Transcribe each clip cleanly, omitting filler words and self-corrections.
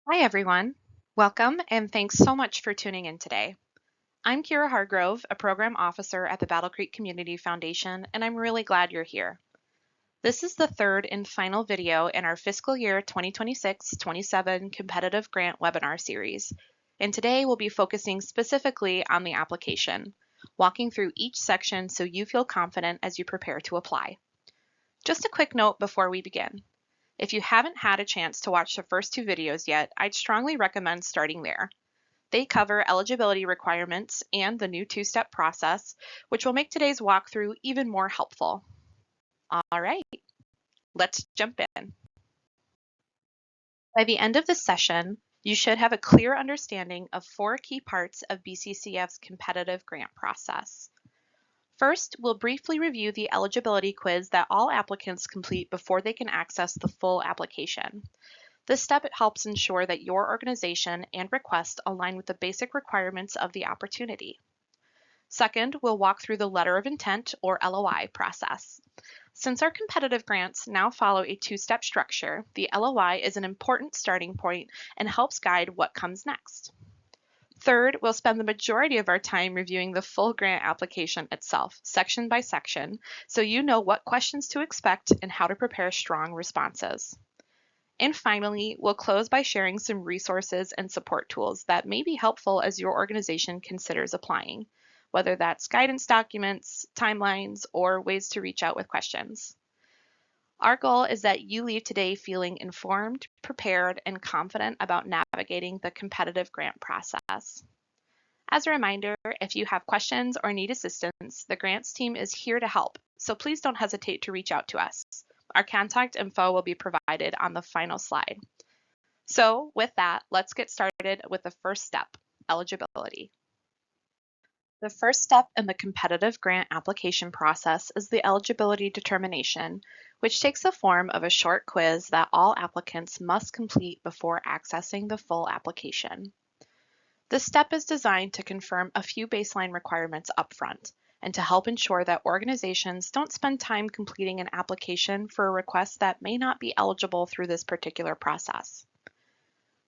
Hi, everyone. Welcome, and thanks so much for tuning in today. I'm Kira Hargrove, a program officer at the Battle Creek Community Foundation, and I'm really glad you're here. This is the third and final video in our fiscal year 2026-27 competitive grant webinar series. And today we'll be focusing specifically on the application, walking through each section so you feel confident as you prepare to apply. Just a quick note before we begin. If you haven't had a chance to watch the first two videos yet, I'd strongly recommend starting there. They cover eligibility requirements and the new two-step process, which will make today's walkthrough even more helpful. All right, let's jump in. By the end of this session, you should have a clear understanding of four key parts of BCCF's competitive grant process. First, we'll briefly review the eligibility quiz that all applicants complete before they can access the full application. This step helps ensure that your organization and request align with the basic requirements of the opportunity. Second, we'll walk through the letter of intent or LOI process. Since our competitive grants now follow a two-step structure, the LOI is an important starting point and helps guide what comes next. Third, we'll spend the majority of our time reviewing the full grant application itself, section by section, so you know what questions to expect and how to prepare strong responses. And finally, we'll close by sharing some resources and support tools that may be helpful as your organization considers applying, whether that's guidance documents, timelines, or ways to reach out with questions. Our goal is that you leave today feeling informed, prepared, and confident about navigating the competitive grant process. As a reminder, if you have questions or need assistance, the grants team is here to help, so please don't hesitate to reach out to us. Our contact info will be provided on the final slide. So with that, let's get started with the first step, eligibility. The first step in the competitive grant application process is the eligibility determination, which takes the form of a short quiz that all applicants must complete before accessing the full application. This step is designed to confirm a few baseline requirements upfront and to help ensure that organizations don't spend time completing an application for a request that may not be eligible through this particular process.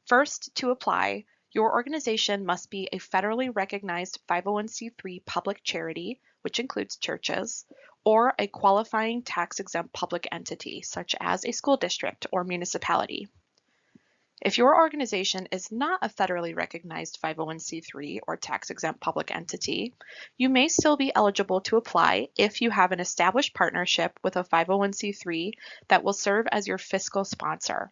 First, to apply, your organization must be a federally recognized 501c3 public charity, which includes churches, or a qualifying tax-exempt public entity, such as a school district or municipality. If your organization is not a federally recognized 501c3 or tax-exempt public entity, you may still be eligible to apply if you have an established partnership with a 501c3 that will serve as your fiscal sponsor.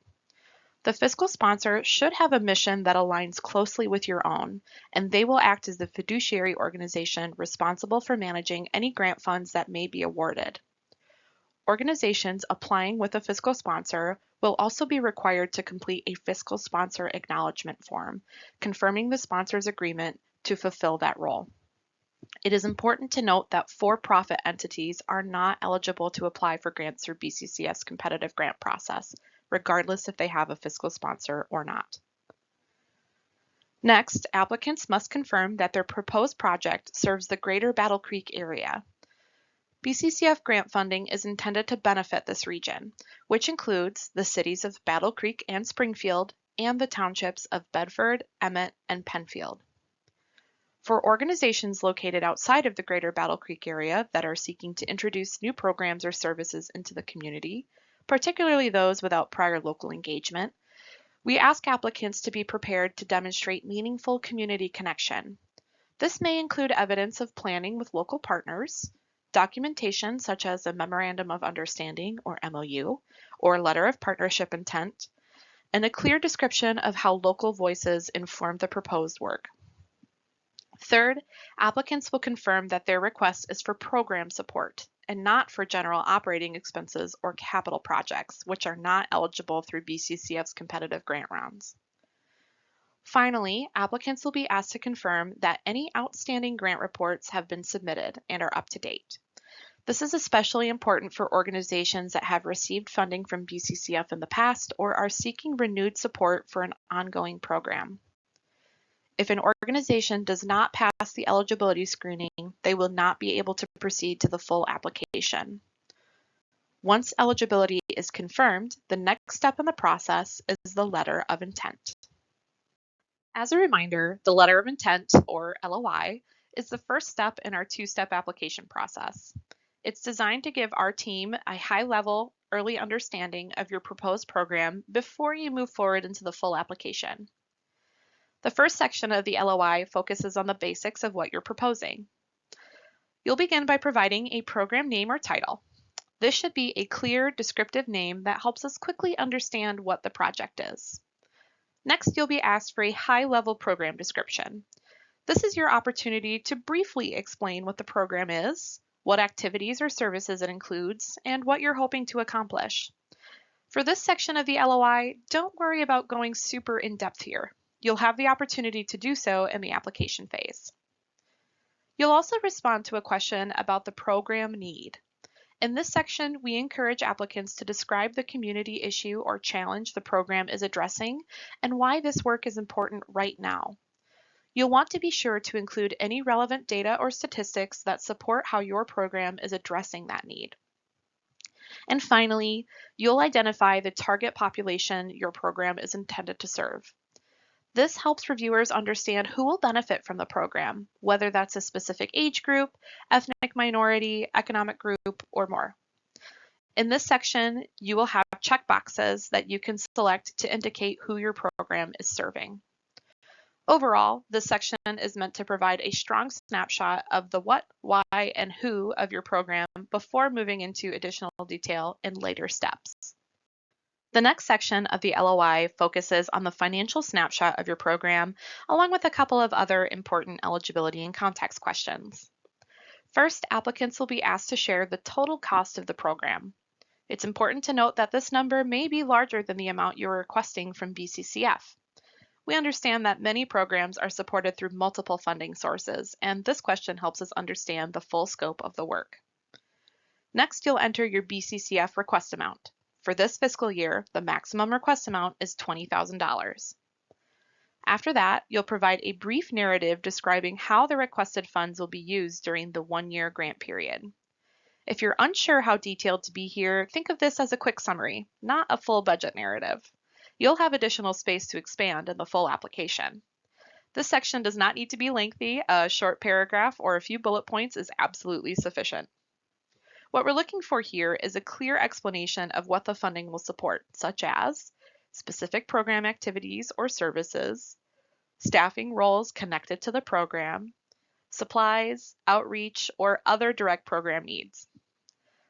The fiscal sponsor should have a mission that aligns closely with your own, and they will act as the fiduciary organization responsible for managing any grant funds that may be awarded. Organizations applying with a fiscal sponsor will also be required to complete a fiscal sponsor acknowledgement form, confirming the sponsor's agreement to fulfill that role. It is important to note that for-profit entities are not eligible to apply for grants through BCCF's competitive grant process, regardless if they have a fiscal sponsor or not. Next, applicants must confirm that their proposed project serves the greater Battle Creek area. BCCF grant funding is intended to benefit this region, which includes the cities of Battle Creek and Springfield and the townships of Bedford, Emmett, and Penfield. For organizations located outside of the greater Battle Creek area that are seeking to introduce new programs or services into the community, particularly those without prior local engagement, we ask applicants to be prepared to demonstrate meaningful community connection. This may include evidence of planning with local partners, documentation such as a Memorandum of Understanding or MOU, or Letter of Partnership Intent, and a clear description of how local voices inform the proposed work. Third, applicants will confirm that their request is for program support and not for general operating expenses or capital projects, which are not eligible through BCCF's competitive grant rounds. Finally, applicants will be asked to confirm that any outstanding grant reports have been submitted and are up to date. This is especially important for organizations that have received funding from BCCF in the past or are seeking renewed support for an ongoing program. If an organization does not pass the eligibility screening, they will not be able to proceed to the full application. Once eligibility is confirmed, the next step in the process is the letter of intent. As a reminder, the letter of intent, or LOI, is the first step in our two-step application process. It's designed to give our team a high-level, early understanding of your proposed program before you move forward into the full application. The first section of the LOI focuses on the basics of what you're proposing. You'll begin by providing a program name or title. This should be a clear, descriptive name that helps us quickly understand what the project is. Next, you'll be asked for a high-level program description. This is your opportunity to briefly explain what the program is, what activities or services it includes, and what you're hoping to accomplish. For this section of the LOI, don't worry about going super in-depth here. You'll have the opportunity to do so in the application phase. You'll also respond to a question about the program need. In this section, we encourage applicants to describe the community issue or challenge the program is addressing and why this work is important right now. You'll want to be sure to include any relevant data or statistics that support how your program is addressing that need. And finally, you'll identify the target population your program is intended to serve. This helps reviewers understand who will benefit from the program, whether that's a specific age group, ethnic minority, economic group, or more. In this section, you will have checkboxes that you can select to indicate who your program is serving. Overall, this section is meant to provide a strong snapshot of the what, why, and who of your program before moving into additional detail in later steps. The next section of the LOI focuses on the financial snapshot of your program, along with a couple of other important eligibility and context questions. First, applicants will be asked to share the total cost of the program. It's important to note that this number may be larger than the amount you're requesting from BCCF. We understand that many programs are supported through multiple funding sources, and this question helps us understand the full scope of the work. Next, you'll enter your BCCF request amount. For this fiscal year, the maximum request amount is $20,000. After that, you'll provide a brief narrative describing how the requested funds will be used during the one-year grant period. If you're unsure how detailed to be here, think of this as a quick summary, not a full budget narrative. You'll have additional space to expand in the full application. This section does not need to be lengthy. A short paragraph or a few bullet points is absolutely sufficient. What we're looking for here is a clear explanation of what the funding will support, such as specific program activities or services, staffing roles connected to the program, supplies, outreach, or other direct program needs.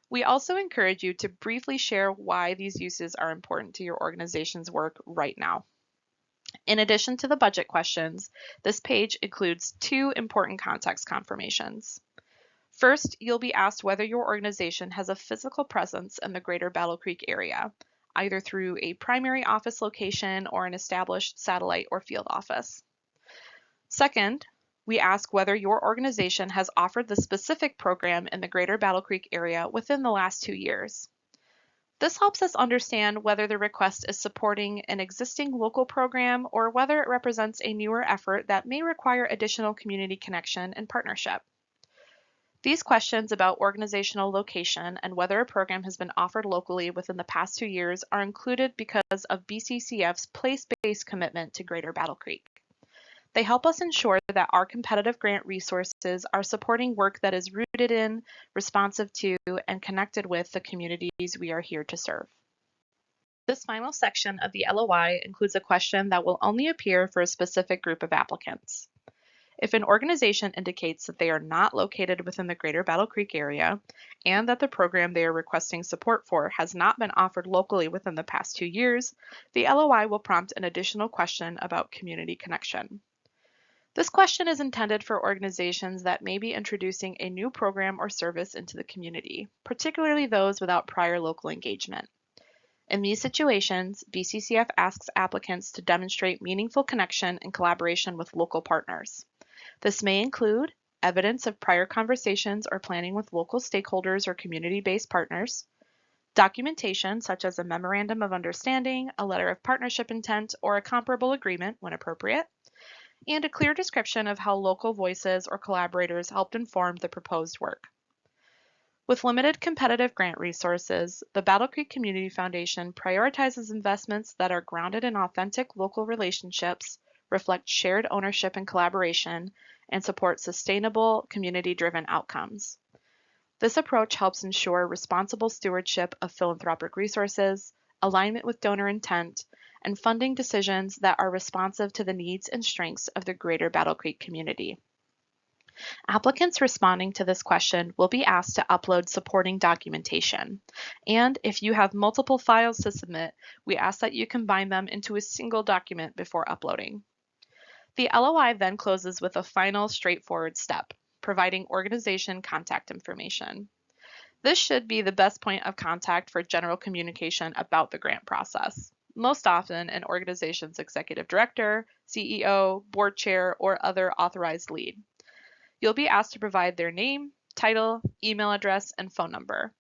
We also encourage you to briefly share why these uses are important to your organization's work right now. In addition to the budget questions, this page includes two important context confirmations. First, you'll be asked whether your organization has a physical presence in the greater Battle Creek area, either through a primary office location or an established satellite or field office. Second, we ask whether your organization has offered the specific program in the greater Battle Creek area within the last 2 years. This helps us understand whether the request is supporting an existing local program or whether it represents a newer effort that may require additional community connection and partnership. These questions about organizational location and whether a program has been offered locally within the past 2 years are included because of BCCF's place-based commitment to Greater Battle Creek. They help us ensure that our competitive grant resources are supporting work that is rooted in, responsive to, and connected with the communities we are here to serve. This final section of the LOI includes a question that will only appear for a specific group of applicants. If an organization indicates that they are not located within the greater Battle Creek area and that the program they are requesting support for has not been offered locally within the past 2 years, the LOI will prompt an additional question about community connection. This question is intended for organizations that may be introducing a new program or service into the community, particularly those without prior local engagement. In these situations, BCCF asks applicants to demonstrate meaningful connection and collaboration with local partners. This may include evidence of prior conversations or planning with local stakeholders or community-based partners, documentation such as a memorandum of understanding, a letter of partnership intent, or a comparable agreement when appropriate, and a clear description of how local voices or collaborators helped inform the proposed work. With limited competitive grant resources, the Battle Creek Community Foundation prioritizes investments that are grounded in authentic local relationships, reflect shared ownership and collaboration, and support sustainable, community-driven outcomes. This approach helps ensure responsible stewardship of philanthropic resources, alignment with donor intent, and funding decisions that are responsive to the needs and strengths of the greater Battle Creek community. Applicants responding to this question will be asked to upload supporting documentation. And if you have multiple files to submit, we ask that you combine them into a single document before uploading. The LOI then closes with a final straightforward step, providing organization contact information. This should be the best point of contact for general communication about the grant process. Most often, an organization's executive director, CEO, board chair, or other authorized lead. You'll be asked to provide their name, title, email address, and phone number.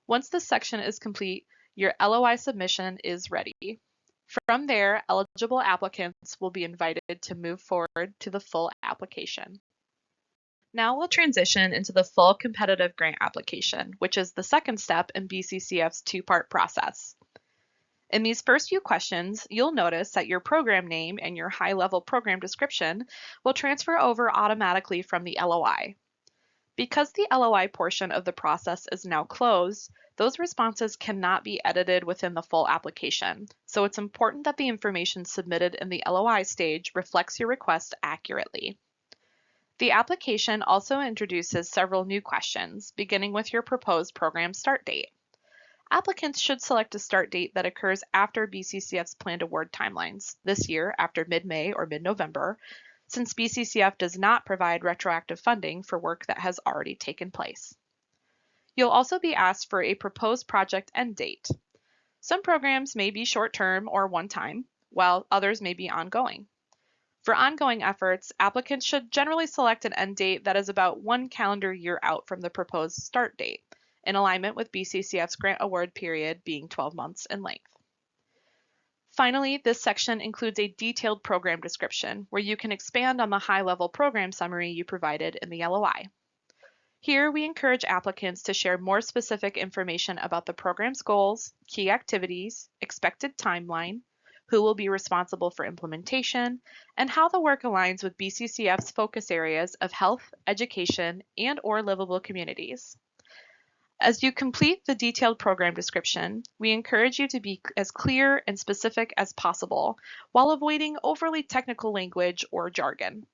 Once this section is complete, your LOI submission is ready. From there, eligible applicants will be invited to move forward to the full application. Now we'll transition into the full competitive grant application, which is the second step in BCCF's two-part process. In these first few questions, you'll notice that your program name and your high-level program description will transfer over automatically from the LOI. Because the LOI portion of the process is now closed, those responses cannot be edited within the full application, so it's important that the information submitted in the LOI stage reflects your request accurately. The application also introduces several new questions, beginning with your proposed program start date. Applicants should select a start date that occurs after BCCF's planned award timelines, this year after mid-May or mid-November, since BCCF does not provide retroactive funding for work that has already taken place. You'll also be asked for a proposed project end date. Some programs may be short-term or one-time, while others may be ongoing. For ongoing efforts, applicants should generally select an end date that is about 1 calendar year out from the proposed start date, in alignment with BCCF's grant award period being 12 months in length. Finally, this section includes a detailed program description where you can expand on the high-level program summary you provided in the LOI. Here, we encourage applicants to share more specific information about the program's goals, key activities, expected timeline, who will be responsible for implementation, and how the work aligns with BCCF's focus areas of health, education, and/or livable communities. As you complete the detailed program description, we encourage you to be as clear and specific as possible while avoiding overly technical language or jargon.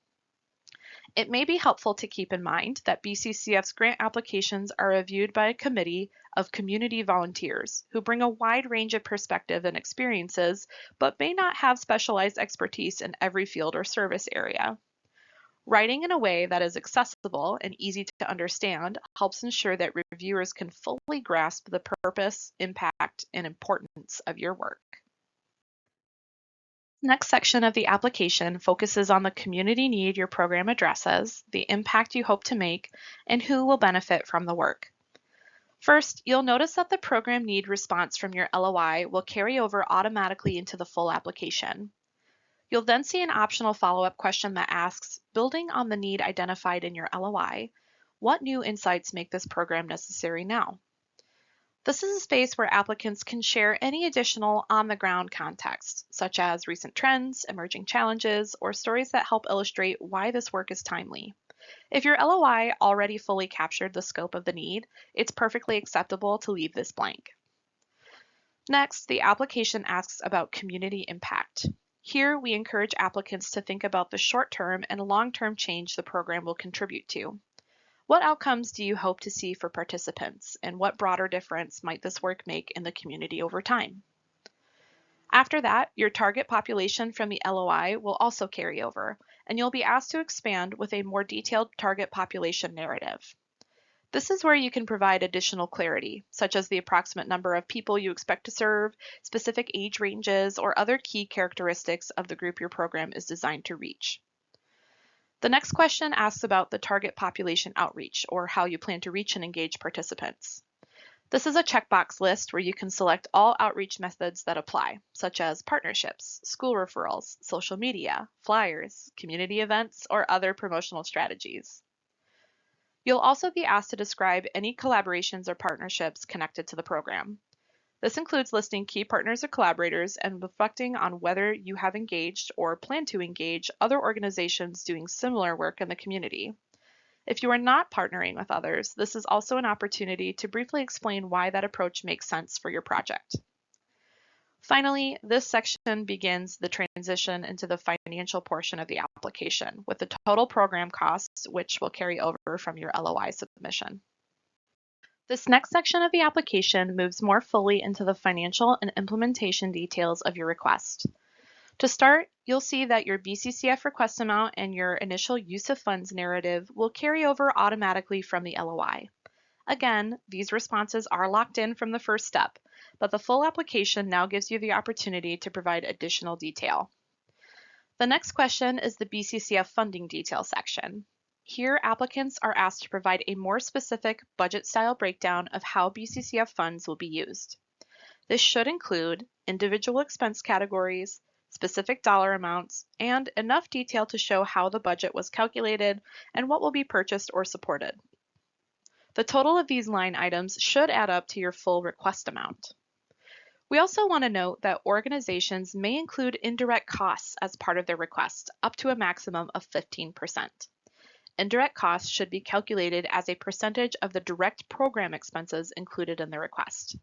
It may be helpful to keep in mind that BCCF's grant applications are reviewed by a committee of community volunteers who bring a wide range of perspective and experiences, but may not have specialized expertise in every field or service area. Writing in a way that is accessible and easy to understand helps ensure that reviewers can fully grasp the purpose, impact, and importance of your work. Next section of the application focuses on the community need your program addresses, the impact you hope to make, and who will benefit from the work. First, you'll notice that the program need response from your LOI will carry over automatically into the full application. You'll then see an optional follow-up question that asks, building on the need identified in your LOI, what new insights make this program necessary now? This is a space where applicants can share any additional on-the-ground context, such as recent trends, emerging challenges, or stories that help illustrate why this work is timely. If your LOI already fully captured the scope of the need, it's perfectly acceptable to leave this blank. Next, the application asks about community impact. Here, we encourage applicants to think about the short-term and long-term change the program will contribute to. What outcomes do you hope to see for participants, and what broader difference might this work make in the community over time? After that, your target population from the LOI will also carry over, and you'll be asked to expand with a more detailed target population narrative. This is where you can provide additional clarity, such as the approximate number of people you expect to serve, specific age ranges, or other key characteristics of the group your program is designed to reach. The next question asks about the target population outreach, or how you plan to reach and engage participants. This is a checkbox list where you can select all outreach methods that apply, such as partnerships, school referrals, social media, flyers, community events, or other promotional strategies. You'll also be asked to describe any collaborations or partnerships connected to the program. This includes listing key partners or collaborators and reflecting on whether you have engaged or plan to engage other organizations doing similar work in the community. If you are not partnering with others, this is also an opportunity to briefly explain why that approach makes sense for your project. Finally, this section begins the transition into the financial portion of the application with the total program costs, which will carry over from your LOI submission. This next section of the application moves more fully into the financial and implementation details of your request. To start, you'll see that your BCCF request amount and your initial use of funds narrative will carry over automatically from the LOI. Again, these responses are locked in from the first step, but the full application now gives you the opportunity to provide additional detail. The next question is the BCCF funding detail section. Here, applicants are asked to provide a more specific budget-style breakdown of how BCCF funds will be used. This should include individual expense categories, specific dollar amounts, and enough detail to show how the budget was calculated and what will be purchased or supported. The total of these line items should add up to your full request amount. We also want to note that organizations may include indirect costs as part of their request, up to a maximum of 15%. Indirect costs should be calculated as a percentage of the direct program expenses included in the request.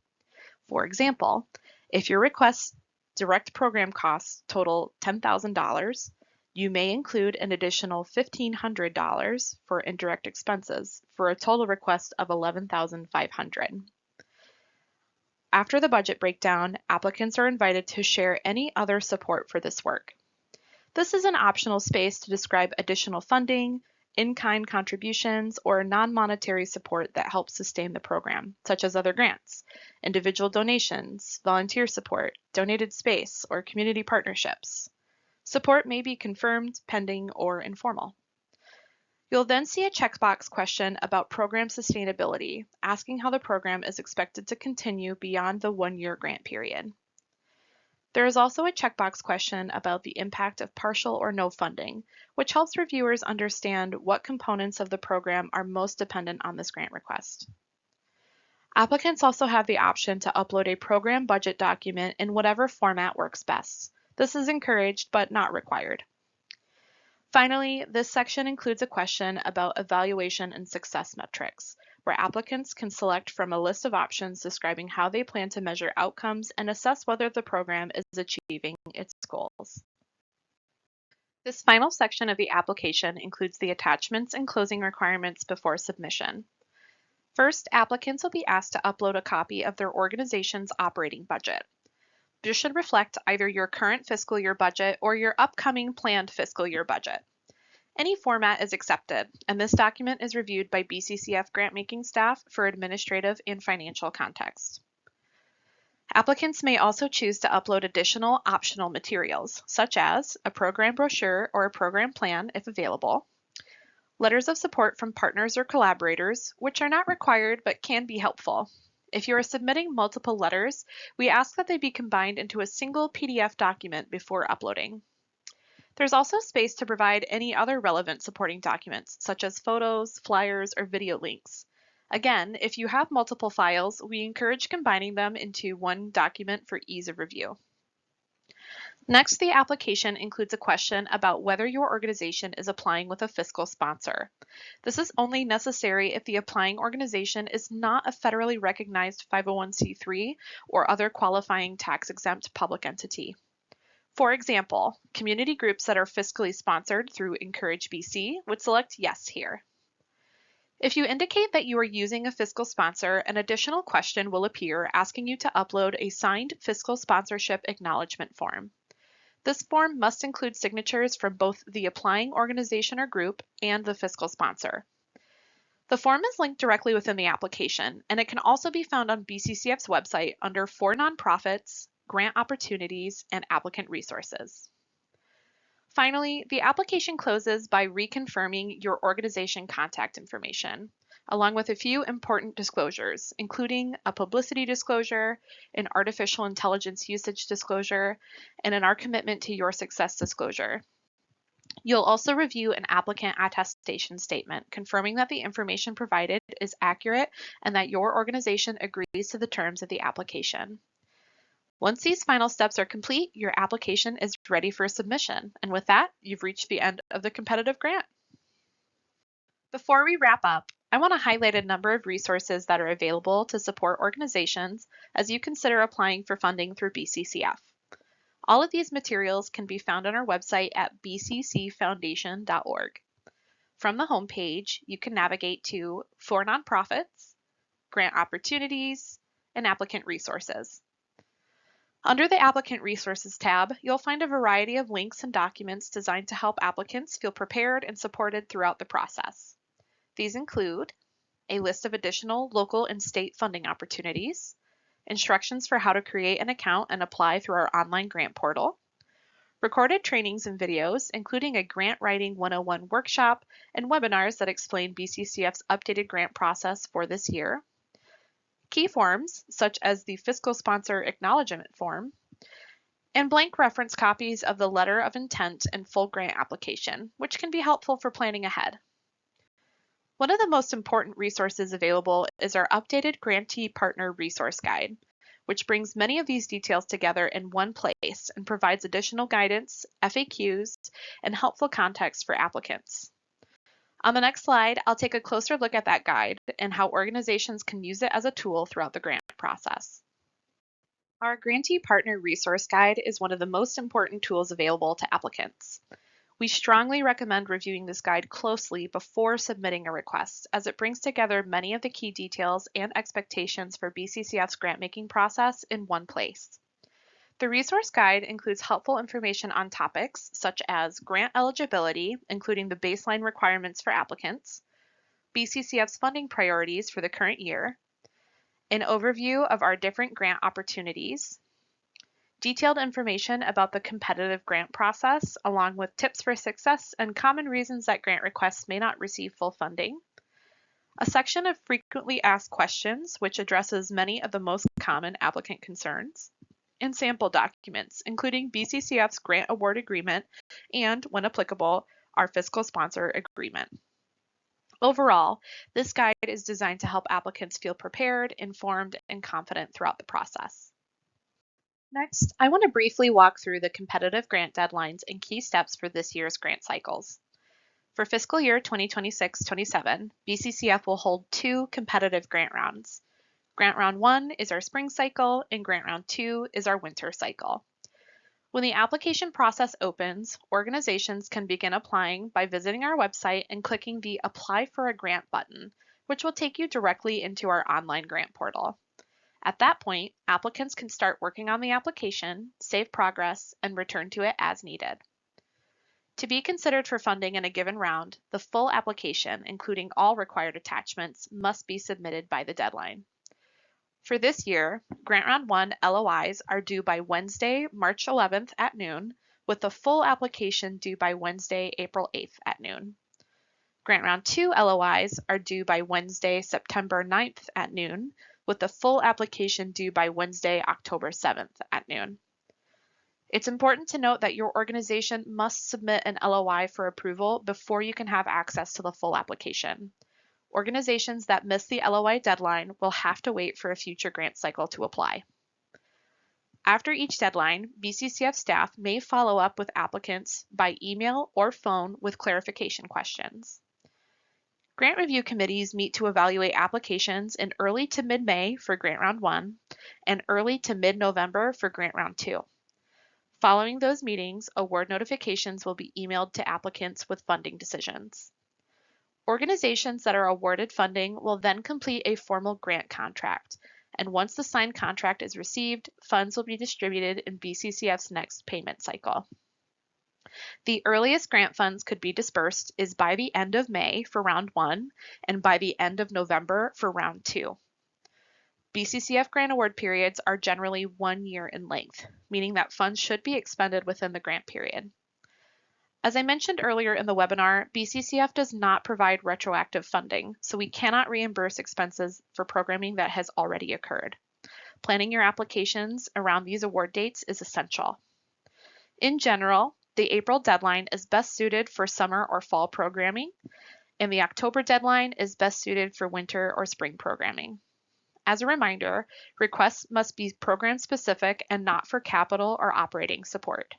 For example, if your request's direct program costs total $10,000, you may include an additional $1,500 for indirect expenses for a total request of $11,500. After the budget breakdown, applicants are invited to share any other support for this work. This is an optional space to describe additional funding, in-kind contributions, or non-monetary support that helps sustain the program, such as other grants, individual donations, volunteer support, donated space, or community partnerships. Support may be confirmed, pending, or informal. You'll then see a checkbox question about program sustainability, asking how the program is expected to continue beyond the one-year grant period. There is also a checkbox question about the impact of partial or no funding, which helps reviewers understand what components of the program are most dependent on this grant request. Applicants also have the option to upload a program budget document in whatever format works best. This is encouraged but not required. Finally, this section includes a question about evaluation and success metrics, where applicants can select from a list of options describing how they plan to measure outcomes and assess whether the program is achieving its goals. This final section of the application includes the attachments and closing requirements before submission. First, applicants will be asked to upload a copy of their organization's operating budget. This should reflect either your current fiscal year budget or your upcoming planned fiscal year budget. Any format is accepted, and this document is reviewed by BCCF grant-making staff for administrative and financial context. Applicants may also choose to upload additional optional materials, such as a program brochure or a program plan if available, letters of support from partners or collaborators, which are not required but can be helpful. If you are submitting multiple letters, we ask that they be combined into a single PDF document before uploading. There's also space to provide any other relevant supporting documents, such as photos, flyers, or video links. Again, if you have multiple files, we encourage combining them into one document for ease of review. Next, the application includes a question about whether your organization is applying with a fiscal sponsor. This is only necessary if the applying organization is not a federally recognized 501c3 or other qualifying tax-exempt public entity. For example, community groups that are fiscally sponsored through Encourage BC would select yes here. If you indicate that you are using a fiscal sponsor, an additional question will appear asking you to upload a signed fiscal sponsorship acknowledgement form. This form must include signatures from both the applying organization or group and the fiscal sponsor. The form is linked directly within the application, and it can also be found on BCCF's website under For Nonprofits, Grant Opportunities, and Applicant Resources. Finally, the application closes by reconfirming your organization contact information, along with a few important disclosures, including a publicity disclosure, an artificial intelligence usage disclosure, and an Our Commitment to Your Success disclosure. You'll also review an applicant attestation statement confirming that the information provided is accurate and that your organization agrees to the terms of the application. Once these final steps are complete, your application is ready for submission. And with that, you've reached the end of the competitive grant. Before we wrap up, I want to highlight a number of resources that are available to support organizations as you consider applying for funding through BCCF. All of these materials can be found on our website at bccfoundation.org. From the homepage, you can navigate to For Nonprofits, Grant Opportunities, and Applicant Resources. Under the Applicant Resources tab, you'll find a variety of links and documents designed to help applicants feel prepared and supported throughout the process. These include a list of additional local and state funding opportunities, instructions for how to create an account and apply through our online grant portal, recorded trainings and videos, including a Grant Writing 101 workshop and webinars that explain BCCF's updated grant process for this year, key forms, such as the Fiscal Sponsor Acknowledgement Form, and blank reference copies of the Letter of Intent and full grant application, which can be helpful for planning ahead. One of the most important resources available is our updated Grantee Partner Resource Guide, which brings many of these details together in one place and provides additional guidance, FAQs, and helpful context for applicants. On the next slide, I'll take a closer look at that guide and how organizations can use it as a tool throughout the grant process. Our Grantee Partner Resource Guide is one of the most important tools available to applicants. We strongly recommend reviewing this guide closely before submitting a request, as it brings together many of the key details and expectations for BCCF's grant-making process in one place. The resource guide includes helpful information on topics such as grant eligibility, including the baseline requirements for applicants, BCCF's funding priorities for the current year, an overview of our different grant opportunities, detailed information about the competitive grant process, along with tips for success and common reasons that grant requests may not receive full funding, a section of frequently asked questions, which addresses many of the most common applicant concerns, and sample documents, including BCCF's grant award agreement and, when applicable, our fiscal sponsor agreement. Overall, this guide is designed to help applicants feel prepared, informed, and confident throughout the process. Next, I want to briefly walk through the competitive grant deadlines and key steps for this year's grant cycles. For fiscal year 2026-27, BCCF will hold 2 competitive grant rounds. Grant Round 1 is our spring cycle, and Grant Round 2 is our winter cycle. When the application process opens, organizations can begin applying by visiting our website and clicking the Apply for a Grant button, which will take you directly into our online grant portal. At that point, applicants can start working on the application, save progress, and return to it as needed. To be considered for funding in a given round, the full application, including all required attachments, must be submitted by the deadline. For this year, Grant Round 1 LOIs are due by Wednesday, March 11th at noon, with the full application due by Wednesday, April 8th at noon. Grant Round 2 LOIs are due by Wednesday, September 9th at noon, with the full application due by Wednesday, October 7th at noon. It's important to note that your organization must submit an LOI for approval before you can have access to the full application. Organizations that miss the LOI deadline will have to wait for a future grant cycle to apply. After each deadline, BCCF staff may follow up with applicants by email or phone with clarification questions. Grant review committees meet to evaluate applications in early to mid-May for Grant Round 1 and early to mid-November for Grant Round 2. Following those meetings, award notifications will be emailed to applicants with funding decisions. Organizations that are awarded funding will then complete a formal grant contract, and once the signed contract is received, funds will be distributed in BCCF's next payment cycle. The earliest grant funds could be dispersed is by the end of May for Round 1 and by the end of November for Round 2. BCCF grant award periods are generally 1 year in length, meaning that funds should be expended within the grant period. As I mentioned earlier in the webinar, BCCF does not provide retroactive funding, so we cannot reimburse expenses for programming that has already occurred. Planning your applications around these award dates is essential. In general, the April deadline is best suited for summer or fall programming, and the October deadline is best suited for winter or spring programming. As a reminder, requests must be program specific and not for capital or operating support.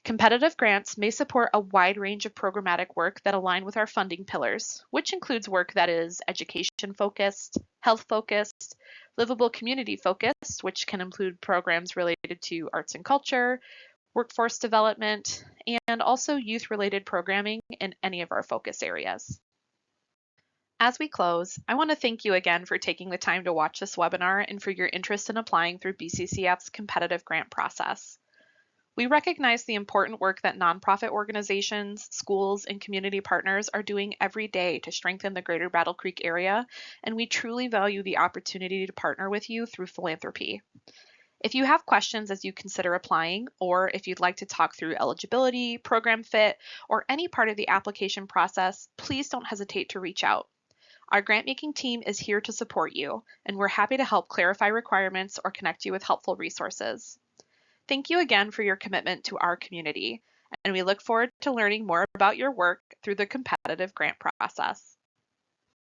Competitive grants may support a wide range of programmatic work that align with our funding pillars, which includes work that is education focused, health focused, livable community focused, which can include programs related to arts and culture, workforce development, and also youth related programming in any of our focus areas. As we close, I want to thank you again for taking the time to watch this webinar and for your interest in applying through BCCF's competitive grant process. We recognize the important work that nonprofit organizations, schools, and community partners are doing every day to strengthen the Greater Battle Creek area, and we truly value the opportunity to partner with you through philanthropy. If you have questions as you consider applying, or if you'd like to talk through eligibility, program fit, or any part of the application process, please don't hesitate to reach out. Our grant-making team is here to support you, and we're happy to help clarify requirements or connect you with helpful resources. Thank you again for your commitment to our community, and we look forward to learning more about your work through the competitive grant process.